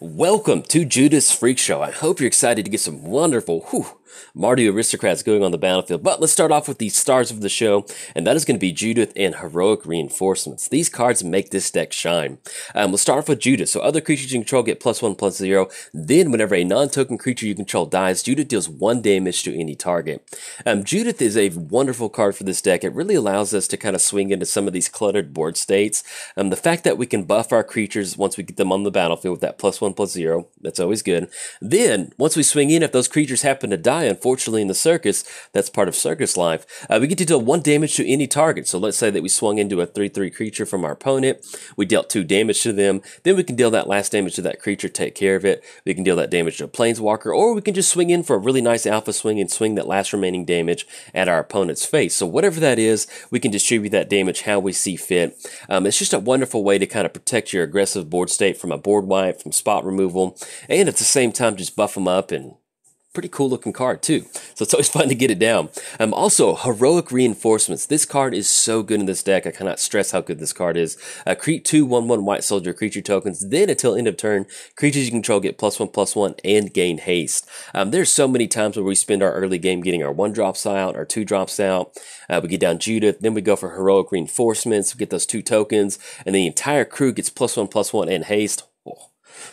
Welcome to Judas Freak Show. I hope you're excited to get some wonderful Mardu Aristocrats going on the battlefield. But let's start off with the stars of the show, and that is going to be Judith and Heroic Reinforcements. These cards make this deck shine. We'll start off with Judith. So other creatures you control get +1/+0. Then whenever a non-token creature you control dies, Judith deals 1 damage to any target. Judith is a wonderful card for this deck. It really allows us to kind of swing into some of these cluttered board states. The fact that we can buff our creatures once we get them on the battlefield with that +1/+0, that's always good. Then, once we swing in, if those creatures happen to die, unfortunately in the circus, that's part of circus life, we get to deal 1 damage to any target. So let's say that we swung into a 3/3 creature from our opponent, we dealt 2 damage to them, then we can deal that last damage to that creature, take care of it, we can deal that damage to a planeswalker, or we can just swing in for a really nice alpha swing and swing that last remaining damage at our opponent's face. So whatever that is, we can distribute that damage how we see fit. It's just a wonderful way to kind of protect your aggressive board state from a board wipe, from spot removal, and at the same time just buff them up. And pretty cool looking card too, so it's always fun to get it down. Also, Heroic Reinforcements. This card is so good in this deck. I cannot stress how good this card is. Create 2 1/1 white soldier creature tokens. Then until end of turn, creatures you control get +1/+1 and gain haste. There's so many times where we spend our early game getting our 1-drops out, our 2-drops out. We get down Judith, then we go for Heroic Reinforcements, we get those 2 tokens, and the entire crew gets +1/+1 and haste.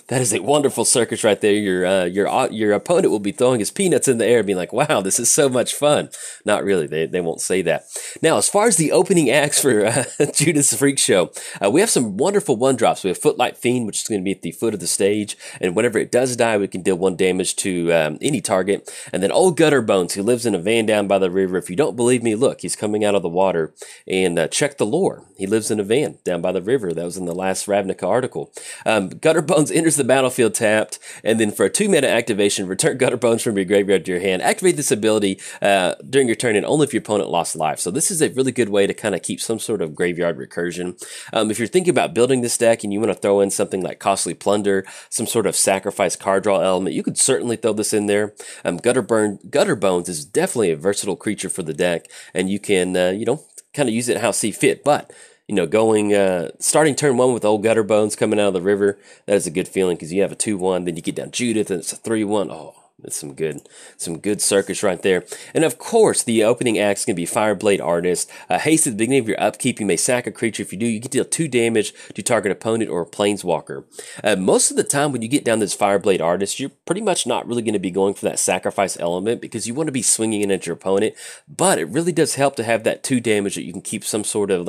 That is a wonderful circus right there. Your opponent will be throwing his peanuts in the air and being like, wow, this is so much fun. Not really. They won't say that. Now, as far as the opening acts for Judas Freak Show, we have some wonderful 1-drops. We have Footlight Fiend, which is going to be at the foot of the stage. And whenever it does die, we can deal 1 damage to any target. And then Old Gutter Bones, who lives in a van down by the river. If you don't believe me, look, he's coming out of the water. And check the lore. He lives in a van down by the river. That was in the last Ravnica article. Gutter Bones enters the battlefield tapped, and then for a 2-mana activation, return Gutter Bones from your graveyard to your hand. Activate this ability during your turn and only if your opponent lost life. So this is a really good way to kind of keep some sort of graveyard recursion. If you're thinking about building this deck and you want to throw in something like Costly Plunder, some sort of sacrifice card draw element, you could certainly throw this in there. Gutter Bones is definitely a versatile creature for the deck, and you can, kind of use it how you see fit. But starting turn 1 with Old Gutter Bones coming out of the river, that is a good feeling because you have a 2/1, then you get down Judith and it's a 3/1. Oh, it's some good circus right there. And of course, the opening act is going to be Fireblade Artist. Haste at the beginning of your upkeep. You may sack a creature. If you do, you can deal 2 damage to target opponent or a planeswalker. Most of the time when you get down this Fireblade Artist, you're pretty much not really going to be going for that sacrifice element because you want to be swinging in at your opponent. But it really does help to have that 2 damage that you can keep some sort of,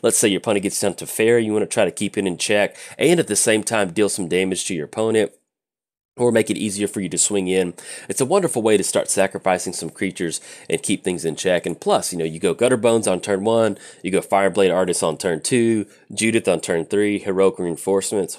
let's say your opponent gets down to fair, you want to try to keep it in check and at the same time deal some damage to your opponent, or make it easier for you to swing in. It's a wonderful way to start sacrificing some creatures and keep things in check. And plus, you go Gutter Bones on turn 1, you go Fireblade Artist on turn 2, Judith on turn 3, Heroic Reinforcements.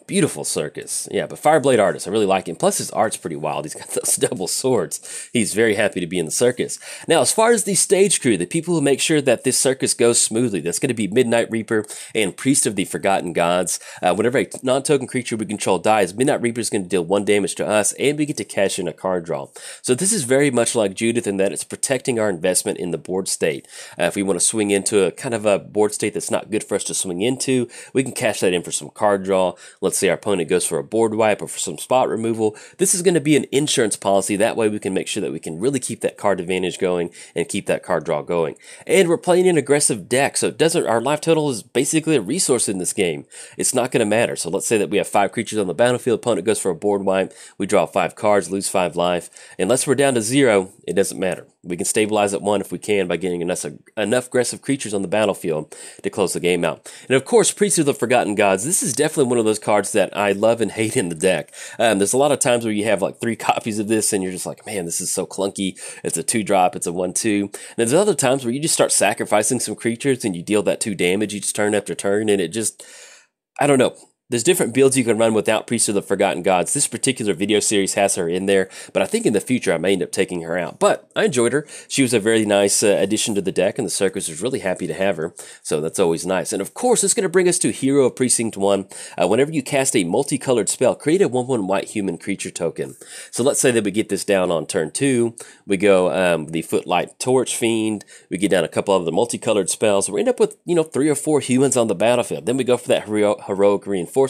Beautiful circus. Yeah, but Fireblade Artist, I really like him. Plus, his art's pretty wild. He's got those double swords. He's very happy to be in the circus. Now, as far as the stage crew, the people who make sure that this circus goes smoothly, that's going to be Midnight Reaper and Priest of the Forgotten Gods. Whenever a non-token creature we control dies, Midnight Reaper is going to deal 1 damage to us, and we get to cash in a card draw. So this is very much like Judith in that it's protecting our investment in the board state. If we want to swing into a kind of a board state that's not good for us to swing into, we can cash that in for some card draw. Let's say our opponent goes for a board wipe or for some spot removal. This is going to be an insurance policy. That way we can make sure that we can really keep that card advantage going and keep that card draw going. And we're playing an aggressive deck, so our life total is basically a resource in this game. It's not going to matter. So let's say that we have 5 creatures on the battlefield, opponent goes for a board wipe, we draw 5 cards, lose 5 life. Unless we're down to 0, it doesn't matter. We can stabilize at 1 if we can by getting enough aggressive creatures on the battlefield to close the game out. And of course, Priest of the Forgotten Gods. This is definitely one of those cards that I love and hate in the deck. There's a lot of times where you have like 3 copies of this and you're just like, man, this is so clunky. It's a 2-drop, it's a 1/2. And there's other times where you just start sacrificing some creatures and you deal that 2 damage each turn after turn, and it just, I don't know. There's different builds you can run without Priest of the Forgotten Gods. This particular video series has her in there, but I think in the future I may end up taking her out. But I enjoyed her. She was a very nice addition to the deck, and the circus was really happy to have her, so that's always nice. And of course, it's going to bring us to Hero of Precinct 1. Whenever you cast a multicolored spell, create a 1/1 white human creature token. So let's say that we get this down on turn 2. We go the Footlight Torch Fiend. We get down a couple of the multicolored spells. We end up with 3 or 4 humans on the battlefield. Then we go for that Heroic Reinforcements.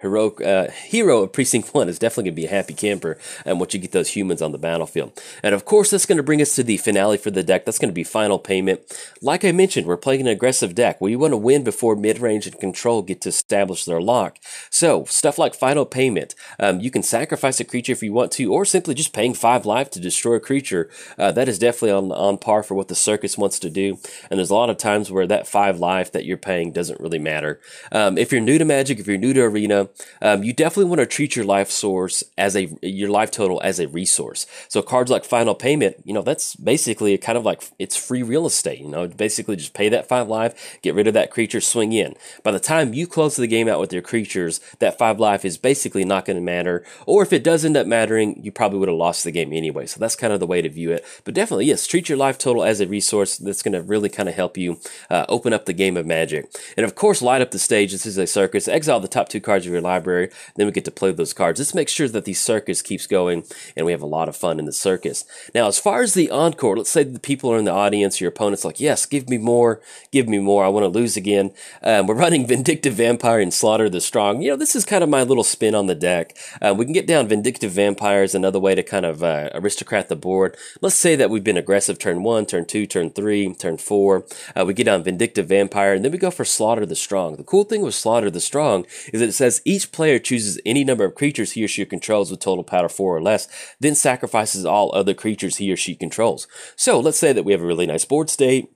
Hero of Precinct 1 is definitely going to be a happy camper once you get those humans on the battlefield. And of course, that's going to bring us to the finale for the deck. That's going to be Final Payment. Like I mentioned, we're playing an aggressive deck. We want to win before Midrange and Control get to establish their lock. So, stuff like Final Payment. You can sacrifice a creature if you want to, or simply just paying 5 life to destroy a creature. That is definitely on par for what the Circus wants to do. And there's a lot of times where that 5 life that you're paying doesn't really matter. If you're new to Magic, if you're new to Arena, you definitely want to treat your life source as your life total as a resource. So cards like Final Payment, that's basically kind of like it's free real estate. Basically just pay that 5 life, get rid of that creature, swing in. By the time you close the game out with your creatures, that 5 life is basically not going to matter. Or if it does end up mattering, you probably would have lost the game anyway. So that's kind of the way to view it. But definitely, yes, treat your life total as a resource. That's going to really kind of help you open up the game of Magic. And of course, light up the stage. This is a Circus. Exile the top 2 cards of your library. Then we get to play those cards. This makes sure that the Circus keeps going and we have a lot of fun in the Circus. Now, as far as the Encore, let's say the people are in the audience, your opponent's like, yes, give me more, I want to lose again. We're running Vindictive Vampire and Slaughter the Strong. This is kind of my little spin on the deck. We can get down Vindictive Vampire as another way to kind of aristocrat the board. Let's say that we've been aggressive turn 1, turn 2, turn 3, turn 4. We get down Vindictive Vampire, and then we go for Slaughter the Strong. The cool thing with Slaughter the Strong is that it says each player chooses any number of creatures he or she controls with total power 4 or less, then sacrifices all other creatures he or she controls. So let's say that we have a really nice board state.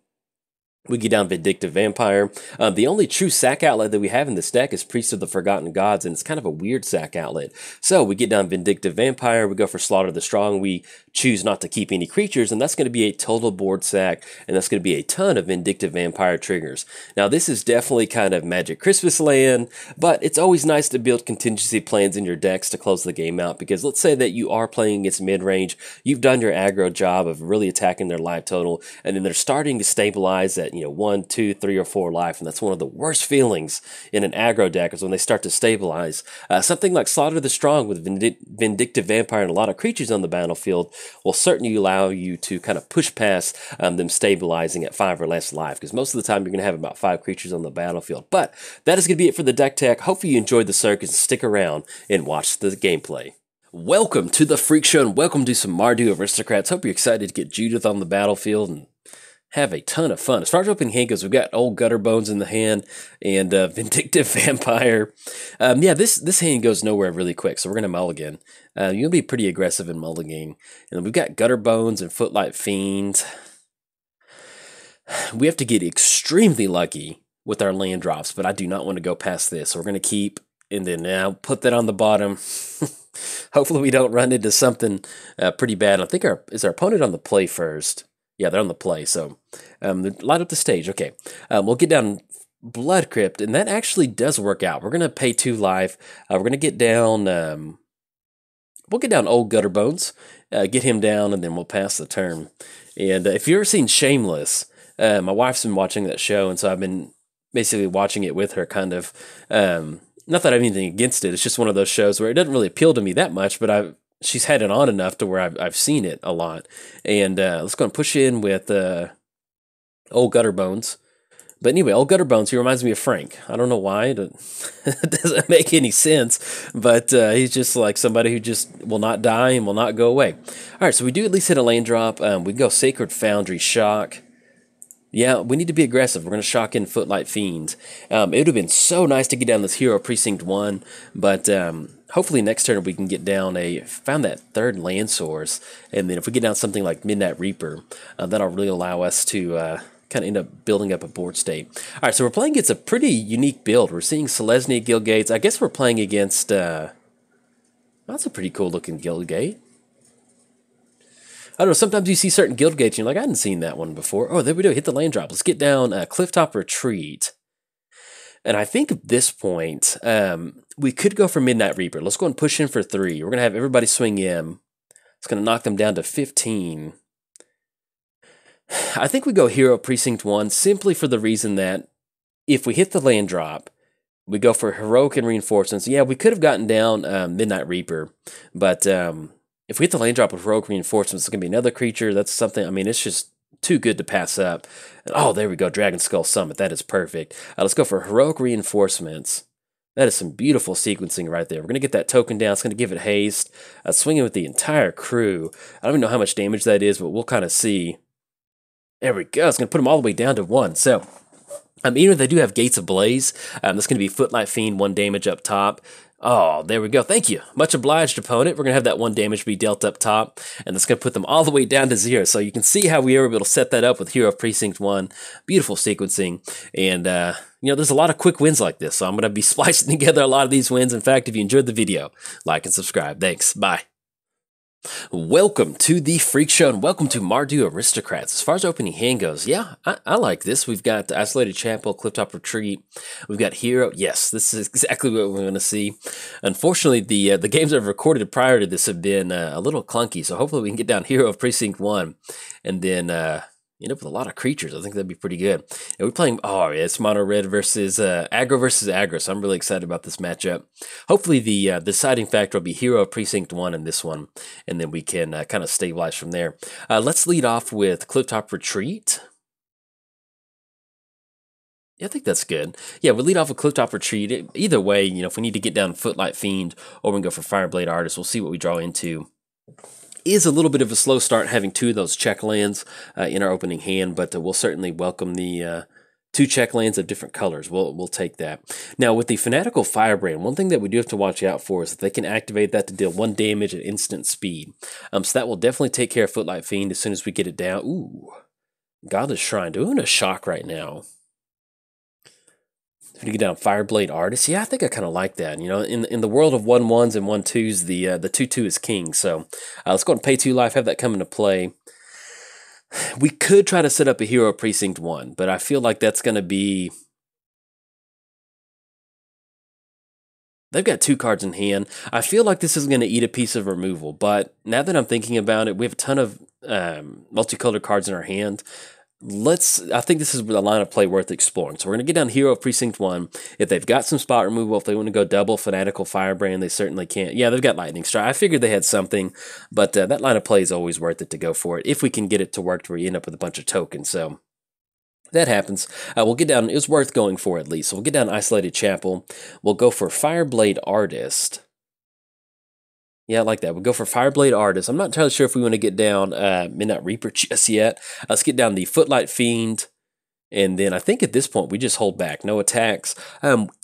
We get down Vindictive Vampire. The only true sack outlet that we have in this deck is Priest of the Forgotten Gods, and it's kind of a weird sack outlet. So we get down Vindictive Vampire, we go for Slaughter the Strong, we choose not to keep any creatures, and that's going to be a total board sack, and that's going to be a ton of Vindictive Vampire triggers. Now this is definitely kind of Magic Christmas land, but it's always nice to build contingency plans in your decks to close the game out, because let's say that you are playing against mid-range, you've done your aggro job of really attacking their life total, and then they're starting to stabilize at 1, 2, 3, or 4 life, and that's one of the worst feelings in an aggro deck is when they start to stabilize. Something like Slaughter the Strong with Vindictive Vampire and a lot of creatures on the battlefield will certainly allow you to kind of push past them stabilizing at 5 or less life, because most of the time you're going to have about 5 creatures on the battlefield. But that is going to be it for the deck tech. Hopefully you enjoyed the Circus and stick around and watch the gameplay. Welcome to the Freak Show and welcome to some Mardu Aristocrats. Hope you're excited to get Judith on the battlefield and have a ton of fun. As far as opening hand goes, we've got Old Gutter Bones in the hand and Vindictive Vampire. This hand goes nowhere really quick, so we're going to mulligan. You're going to be pretty aggressive in mulliganing. And we've got Gutter Bones and Footlight Fiend. We have to get extremely lucky with our land drops, but I do not want to go past this. So we're going to keep, and then now put that on the bottom. Hopefully we don't run into something pretty bad. I think is our opponent on the play first? Yeah, they're on the play, so light up the stage. Okay, we'll get down Blood Crypt, and that actually does work out. We're going to pay 2 life. We're going to get down, we'll get down Old Gutter Bones, get him down, and then we'll pass the turn. And if you've ever seen Shameless, my wife's been watching that show, and so I've been basically watching it with her, kind of. Not that I have anything against it, it's just one of those shows where it doesn't really appeal to me that much, but she's had it on enough to where I've seen it a lot. And let's go and push in with Old Gutter Bones. But anyway, Old Gutter Bones, he reminds me of Frank. I don't know why. It doesn't make any sense. But he's just like somebody who just will not die and will not go away. All right, so we do at least hit a land drop. We can go Sacred Foundry, Shock. Yeah, we need to be aggressive. We're going to shock in Footlight Fiend. It would have been so nice to get down this Hero Precinct 1, but hopefully next turn we can get down found that 3rd land source, and then if we get down something like Midnight Reaper, that'll really allow us to kind of end up building up a board state. All right, so we're playing against a pretty unique build. We're seeing Selesnya Guildgates. I guess we're playing against, that's a pretty cool looking Guildgate. I don't know, sometimes you see certain guild gates and you're like, I hadn't seen that one before. Oh, there we go, hit the land drop. Let's get down Clifftop Retreat. And I think at this point, we could go for Midnight Reaper. Let's go and push in for 3. We're going to have everybody swing in. It's going to knock them down to 15. I think we go Hero Precinct 1 simply for the reason that if we hit the land drop, we go for Heroic and Reinforcements. Yeah, we could have gotten down Midnight Reaper, but if we hit the land drop with Heroic Reinforcements, it's going to be another creature. That's something, I mean, it's just too good to pass up. Oh, there we go, Dragon Skull Summit. That is perfect. Let's go for Heroic Reinforcements. That is some beautiful sequencing right there. We're going to get that token down. It's going to give it haste. Swinging with the entire crew. I don't even know how much damage that is, but we'll kind of see. There we go. It's going to put them all the way down to 1. So, even if they do have Gates of Blaze, that's going to be Footlight Fiend, 1 damage up top. Oh, there we go. Thank you. Much obliged, opponent. We're going to have that 1 damage be dealt up top, and that's going to put them all the way down to 0. So you can see how we were able to set that up with Hero of Precinct 1. Beautiful sequencing. And, there's a lot of quick wins like this, so I'm going to be splicing together a lot of these wins. In fact, if you enjoyed the video, like and subscribe. Thanks. Bye. Welcome to the Freak Show, and welcome to Mardu Aristocrats. As far as opening hand goes, yeah, I like this. We've got Isolated Chapel, Clifftop Retreat. We've got Hero. Yes, this is exactly what we're going to see. Unfortunately, the games I've recorded prior to this have been a little clunky, so hopefully we can get down Hero of Precinct 1, and then end up with a lot of creatures. I think that'd be pretty good. And we're playing, oh yeah, it's Mono Red versus Aggro versus Aggro, so I'm really excited about this matchup. Hopefully the deciding factor will be Hero of Precinct 1 in this one, and then we can kind of stabilize from there. Let's lead off with Clifftop Retreat. Yeah, I think that's good. Yeah, we'll lead off with Clifftop Retreat. Either way, if we need to get down Footlight Fiend or we can go for Fireblade Artist, we'll see what we draw into. Is a little bit of a slow start having 2 of those check lands in our opening hand, but we'll certainly welcome the 2 check lands of different colors. We'll take that. Now, with the Fanatical Firebrand, one thing that we do have to watch out for is that they can activate that to deal 1 damage at instant speed. So that will definitely take care of Footlight Fiend as soon as we get it down. Ooh, Godless Shrine. Doing a shock right now. To get down Fireblade Artist, yeah, I think I kind of like that. In the world of 1/1s and 1/2s, the 2/2 is king. So let's go and pay 2 life, have that come into play. We could try to set up a Hero Precinct 1, but I feel like that's going to be. They've got 2 cards in hand. I feel like this is going to eat a piece of removal, but now that I'm thinking about it, we have a ton of multicolored cards in our hand. I think this is a line of play worth exploring. So we're going to get down Hero of Precinct 1. If they've got some spot removal, if they want to go double Fanatical Firebrand, they certainly can't. Yeah, they've got Lightning Strike. I figured they had something, but that line of play is always worth it to go for it if we can get it to work to where you end up with a bunch of tokens. So that happens. We'll get down, it was worth going for at least. So we'll get down Isolated Chapel. We'll go for Fireblade Artist. Yeah, I like that. We'll go for Fireblade Artist. I'm not entirely sure if we want to get down Midnight Reaper just yet. Let's get down the Footlight Fiend. And then I think at this point we just hold back. No attacks.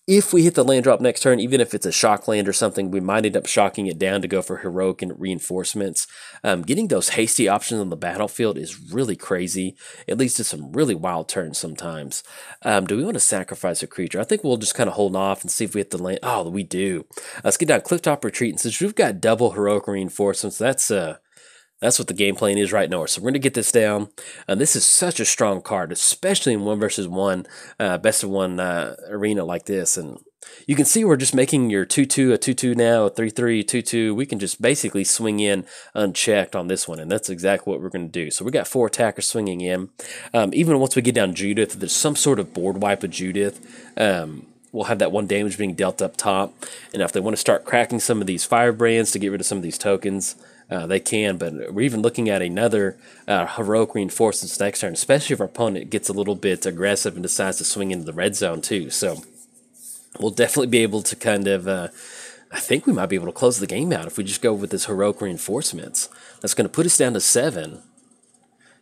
If we hit the land drop next turn, even if it's a shock land or something, we might end up shocking it down to go for heroic and reinforcements. Getting those hasty options on the battlefield is really crazy. It leads to some really wild turns sometimes. Do we want to sacrifice a creature? I think we'll just kind of hold off and see if we hit the land. Oh, we do. Let's get down Clifftop Retreat. And since we've got double heroic reinforcements, that's what the game plan is right now. So we're going to get this down. This is such a strong card, especially in 1 versus 1, best of 1 arena like this. And you can see we're just making your 2/2 a 2/2 now, a 3/3, 2/2. We can just basically swing in unchecked on this one, and that's exactly what we're going to do. So we got 4 attackers swinging in. Even once we get down Judith, there's some sort of board wipe of Judith. We'll have that 1 damage being dealt up top. And if they want to start cracking some of these firebrands to get rid of some of these tokens, they can, but we're even looking at another heroic reinforcements next turn, especially if our opponent gets a little bit aggressive and decides to swing into the red zone too. So we'll definitely be able to kind of, I think we might be able to close the game out if we just go with this heroic reinforcements. That's going to put us down to 7.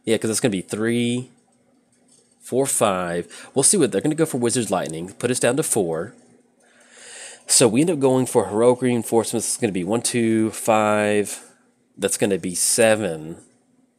Yeah, because that's going to be 3, 4, 5. We'll see what they're going to go for. Wizard's Lightning, put us down to 4. So we end up going for heroic reinforcements. It's going to be 1, 2, 5. That's going to be 7,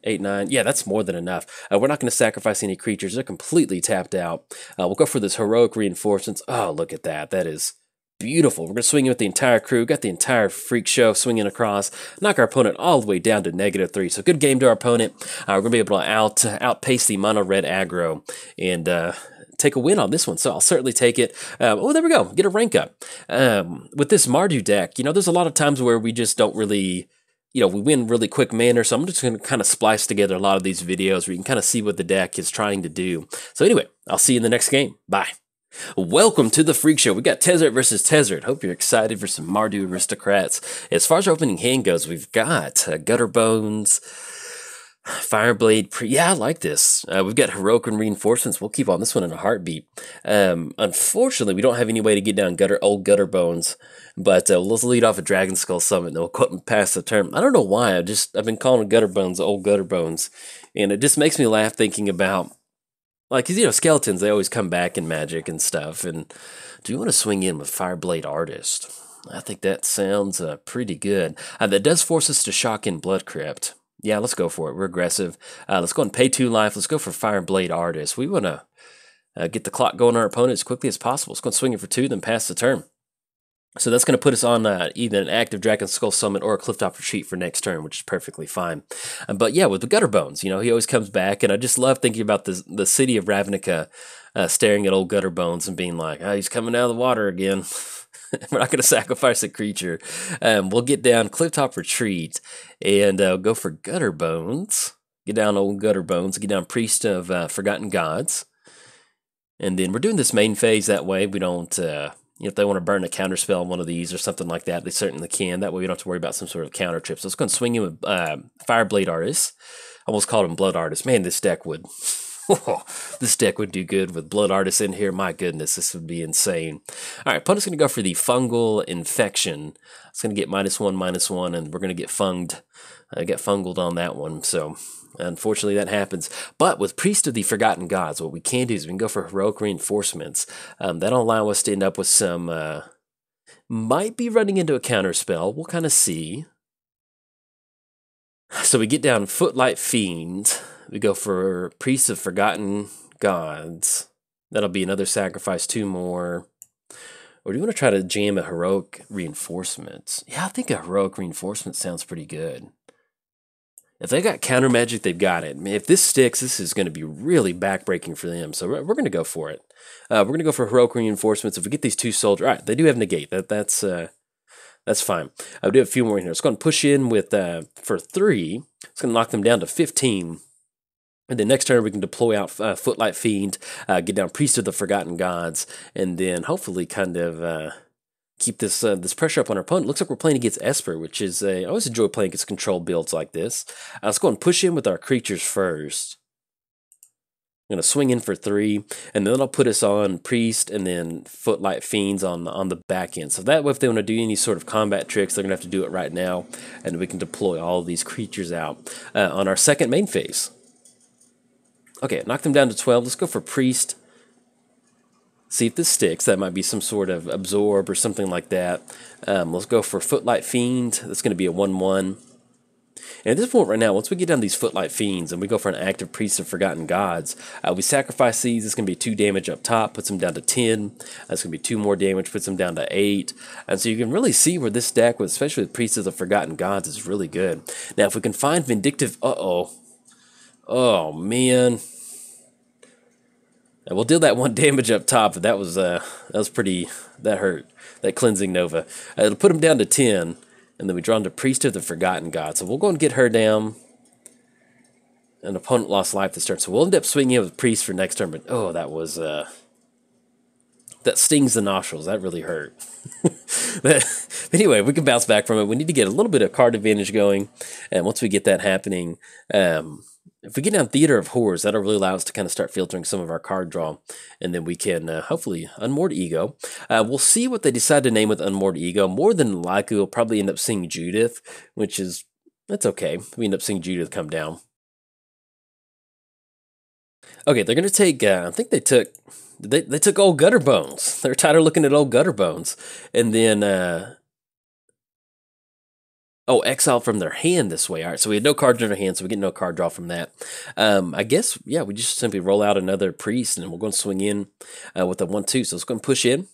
8, 9. Yeah, that's more than enough. We're not going to sacrifice any creatures. They're completely tapped out. We'll go for this heroic reinforcements. Oh, look at that. That is beautiful. We're going to swing in with the entire crew. Got the entire Freak Show swinging across. Knock our opponent all the way down to -3. So good game to our opponent. We're going to be able to outpace the Mono Red Aggro and take a win on this one. So I'll certainly take it. Oh, there we go. Get a rank up. With this Mardu deck, there's a lot of times where we just don't really... we win really quick manner, so I'm just going to kind of splice together a lot of these videos where you can kind of see what the deck is trying to do. So anyway, I'll see you in the next game. Bye. Welcome to the Freak Show. We got Tezzeret versus Tezzeret. Hope you're excited for some Mardu Aristocrats. As far as our opening hand goes, we've got Gutter Bones. Fireblade, yeah, I like this. We've got Heroic and Reinforcements. We'll keep on this one in a heartbeat. Unfortunately, we don't have any way to get down old Gutter Bones, but let's lead off a Dragon Skull Summit, and then we'll quit past the term. I don't know why, I've been calling Gutter Bones old Gutter Bones, and it just makes me laugh thinking about, like, 'cause, you know, skeletons, they always come back in Magic and stuff, and do you want to swing in with Fireblade Artist? I think that sounds pretty good. That does force us to shock in Blood Crypt. Yeah, let's go for it. We're aggressive. Let's go and pay 2 life. Let's go for Fireblade Artist. We want to get the clock going on our opponent as quickly as possible. Let's go and swing it for 2, then pass the turn. So that's going to put us on either an active Dragon Skull Summit or a Clifftop Retreat for next turn, which is perfectly fine. But yeah, with the Gutter Bones, you know, he always comes back, and I just love thinking about the city of Ravnica staring at old Gutter Bones and being like, oh, he's coming out of the water again. We're not going to sacrifice a creature. We'll get down Clifftop Retreat and go for Gutter Bones. Get down old Gutter Bones. Get down Priest of Forgotten Gods. And then we're doing this main phase that way. We don't, if they want to burn a counterspell on one of these or something like that, they certainly can. That way we don't have to worry about some sort of counter trip. So let's go and swing in with Fireblade Artist. Almost called him Blood Artist. Man, this deck would... this deck would do good with Blood Artist in here. My goodness, this would be insane. All right, opponent's going to go for the Fungal Infection. It's going to get -1/-1, and we're going to get funged. Get fungled on that one, so unfortunately that happens. But with Priest of the Forgotten Gods, what we can do is we can go for Heroic Reinforcements. That'll allow us to end up with some... might be running into a counter spell. We'll kind of see. So we get down Footlight Fiend. We go for Priest of Forgotten Gods. That'll be another sacrifice, 2 more. Or do you want to try to jam a Heroic Reinforcement? Yeah, I think a Heroic Reinforcement sounds pretty good. If they got counter magic, they've got it. If this sticks, this is going to be really backbreaking for them. So we're going to go for it. We're going to go for Heroic Reinforcements. If we get these 2 soldiers, all right, they do have negate. That's fine. I'll do a few more in here. Let's go and push in with for 3. It's going to knock them down to 15. And then next turn we can deploy out Footlight Fiend, get down Priest of the Forgotten Gods, and then hopefully kind of keep this this pressure up on our opponent. Looks like we're playing against Esper, which is I always enjoy playing against control builds like this. Let's go and push in with our creatures first. I'm going to swing in for 3, and then that'll put us on Priest and then Footlight Fiends on the back end. So that way, if they want to do any sort of combat tricks, they're going to have to do it right now, and we can deploy all of these creatures out on our second main phase. Okay, knock them down to 12. Let's go for Priest. See if this sticks. That might be some sort of absorb or something like that. Let's go for Footlight Fiend. That's going to be a 1/1. And at this point right now, once we get down these Footlight Fiends and we go for an active Priest of Forgotten Gods, we sacrifice these. It's going to be 2 damage up top, puts them down to 10. That's going to be 2 more damage, puts them down to 8. And so you can really see where this deck, especially with Priest of the Forgotten Gods, is really good. Now, if we can find Vindictive... Oh, man. We'll deal that 1 damage up top, but that was pretty... That hurt. That Cleansing Nova. It'll put him down to 10, and then we draw him to Priest of the Forgotten God. So we'll go and get her down. An opponent lost life this turn, so we'll end up swinging in with Priest for next turn, but oh, that was... that stings the nostrils. That really hurt. But anyway, we can bounce back from it. We need to get a little bit of card advantage going, and once we get that happening... if we get down Theater of Horrors, that'll really allow us to kind of start filtering some of our card draw, and then we can hopefully Unmoored Ego. We'll see what they decide to name with Unmoored Ego. More than likely, we'll probably end up seeing Judith, which is, that's okay. We end up seeing Judith come down. Okay, they're going to take, I think they took old Gutter Bones. They're tired of looking at old Gutter Bones. And then... Oh, exile from their hand this way. All right, so we had no cards in their hand, so we get no card draw from that. I guess, yeah, we just simply roll out another Priest, and we're going to swing in with a 1/2. So it's going to push in.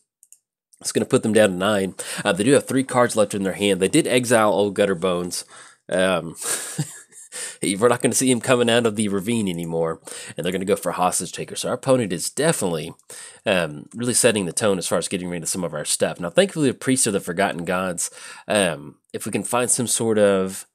It's going to put them down to 9. They do have 3 cards left in their hand. They did exile old Gutter Bones. We're not going to see him coming out of the ravine anymore, and they're going to go for Hostage Taker. So our opponent is definitely really setting the tone as far as getting rid of some of our stuff. Now, thankfully, the Priest of the Forgotten Gods, if we can find some sort of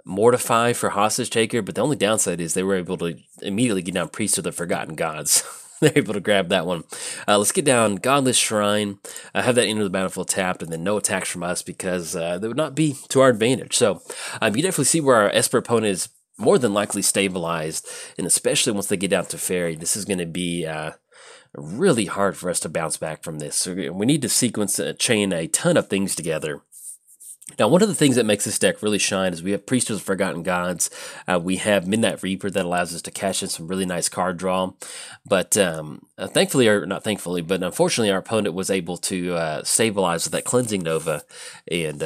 Mortify for Hostage Taker, but the only downside is they were able to immediately get down Priest of the Forgotten Gods. They're able to grab that one. Let's get down Godless Shrine, have that enter the battlefield tapped, and then no attacks from us because that would not be to our advantage. So you definitely see where our Esper opponent is more than likely stabilized, and especially once they get down to Fairy, this is going to be really hard for us to bounce back from this. So we need to sequence chain a ton of things together. Now, one of the things that makes this deck really shine is we have Priestess of Forgotten Gods. We have Midnight Reaper that allows us to cash in some really nice card draw. But thankfully, or not thankfully, but unfortunately, our opponent was able to stabilize with that Cleansing Nova. And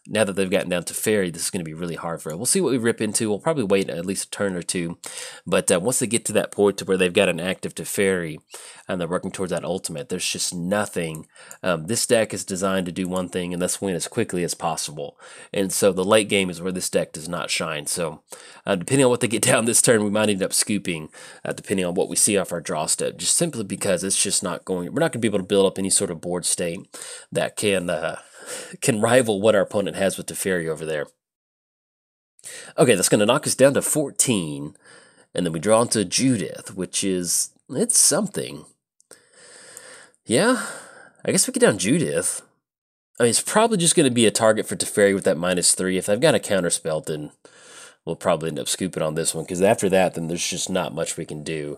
now that they've gotten down to Fairy, this is going to be really hard for us. We'll see what we rip into. We'll probably wait at least a turn or two. But once they get to that point to where they've got an active to Fairy, and they're working towards that ultimate, there's just nothing. This deck is designed to do one thing, and that's win as quickly as possible. And so the late game is where this deck does not shine. So depending on what they get down this turn, we might end up scooping, depending on what we see off our draw step, just simply because it's just not going, we're not going to be able to build up any sort of board state that can rival what our opponent has with Teferi over there. Okay, that's going to knock us down to 14, and then we draw into Judith, which is, it's something. Yeah, I guess we get down Judith. I mean, it's probably just going to be a target for Teferi with that -3. If they've got a counterspell, then we'll probably end up scooping on this one, because after that, then there's just not much we can do.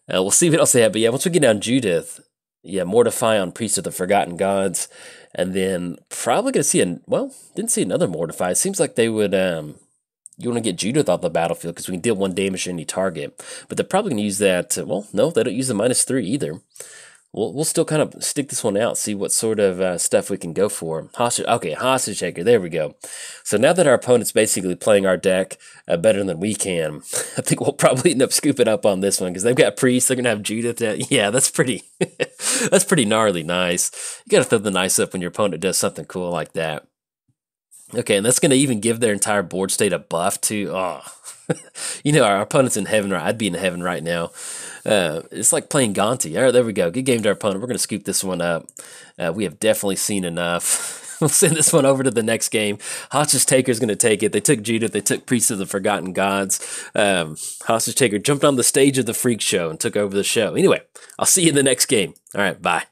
We'll see what else they have, but yeah, once we get down Judith, yeah, Mortify on Priest of the Forgotten Gods, and then probably going to see, didn't see another Mortify. It seems like they would, you want to get Judith off the battlefield, because we can deal 1 damage to any target, but they're probably going to use that, no, they don't use the -3 either. We'll still kind of stick this one out, see what sort of stuff we can go for. Hostage Taker, there we go. So now that our opponent's basically playing our deck better than we can, I think we'll probably end up scooping up on this one, because they've got Priest, they're going to have Judith. Yeah, that's pretty, that's pretty gnarly nice. You got to throw the nice up when your opponent does something cool like that. Okay, and that's going to even give their entire board state a buff too. Oh, you know, our opponent's in heaven, right? I'd be in heaven right now. It's like playing Gonti. All right, there we go. Good game to our opponent. We're going to scoop this one up. We have definitely seen enough. We'll send this one over to the next game. Hostage Taker's going to take it. They took Judith. They took Priest of the Forgotten Gods. Hostage Taker jumped on the stage of the Freak Show and took over the show. Anyway, I'll see you in the next game. All right, bye.